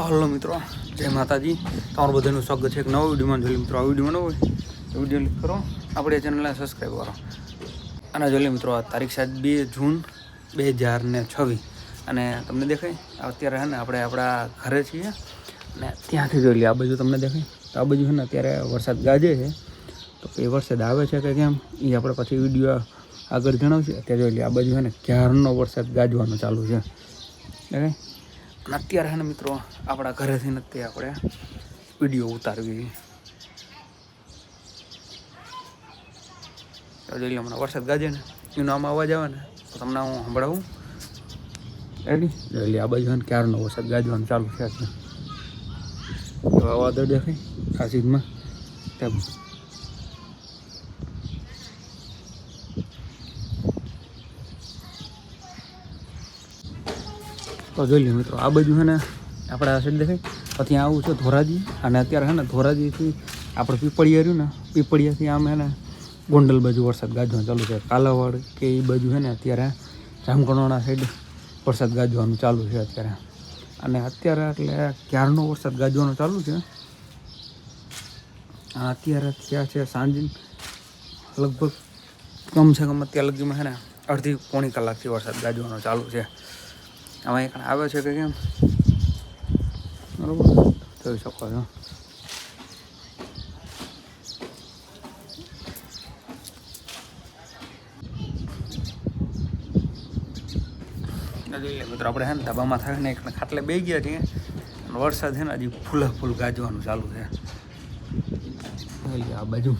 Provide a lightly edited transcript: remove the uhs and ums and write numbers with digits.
Hello મિત્રો, જય માતાજી. તમારું બધાનું સ્વાગત છે એક નવા વિડીયોમાં. જોઈ મિત્રો, આ વિડીયોમાં ન હોય તો વિડીયો ક્લિક કરો, આપણે ચેનલને સબસ્ક્રાઈબ કરો. અને જોઈ મિત્રો, આ તારીખ 2 જૂન 2026 અને તમને દેખાય અત્યારે છે ને આપણે આપણા ઘરે છીએ અને ત્યાંથી જોઈ લઈએ આ બાજુ તમને દેખાય તો આ બાજુ છે ને અત્યારે વરસાદ ગાજે છે. તો એ વરસાદ આવે છે કે કેમ એ આપણે પછી વિડીયો આગળ જણાવશે. અત્યારે જોઈ લઈએ આ બાજુ છે ને ક્યારનો વરસાદ ગાજવાનો ચાલુ છે. દેખાય અને અત્યારે છે ને મિત્રો આપણા ઘરેથી નથી આપણે વિડીયો ઉતારવી. જોઈ લો, હમણાં વરસાદ ગાજે ને એનો આમાં અવાજ આવે ને તો તમને હું સંભળાવું. રેડી? જોઈ લે, આ બાજુ ને ક્યારનો વરસાદ ગાજવાનું ચાલુ છે. વાદળ દેખાય ખાસીમાં તેમ. તો જોઈ લો મિત્રો, આ બાજુ છે ને આપણે આ સાઈડ દેખાય પછી આવું છે ધોરાજી. અને અત્યારે છે ને ધોરાજીથી આપણે પીપળિયા રહ્યું ને, પીપળિયાથી આમ છે ને ગોંડલ બાજુ વરસાદ ગાજવાનું ચાલુ છે. કાલાવાડ કે એ બાજુ છે ને અત્યારે જામકંડોરણા સાઈડ વરસાદ ગાજવાનું ચાલુ છે અત્યારે. અને અત્યારે એટલે ક્યારનો વરસાદ ગાજવાનો ચાલુ છે. અત્યારે થયા છે સાંજ લગભગ કમસે કમ અત્યારે લગીમાં છે ને અડધી પોણી કલાકથી વરસાદ ગાજવાનો ચાલુ છે. આમાં એક આવે છે કે કેમ બરાબર જોઈ શકો છો. જોઈ લે મિત્રો, આપણે છે ને ધાબામાં થાય ને એક ખાટલે બેસી ગયા છીએ અને વરસાદ છે ને હજી ફૂલ ગાજવાનું ચાલુ છે. આ બાજુ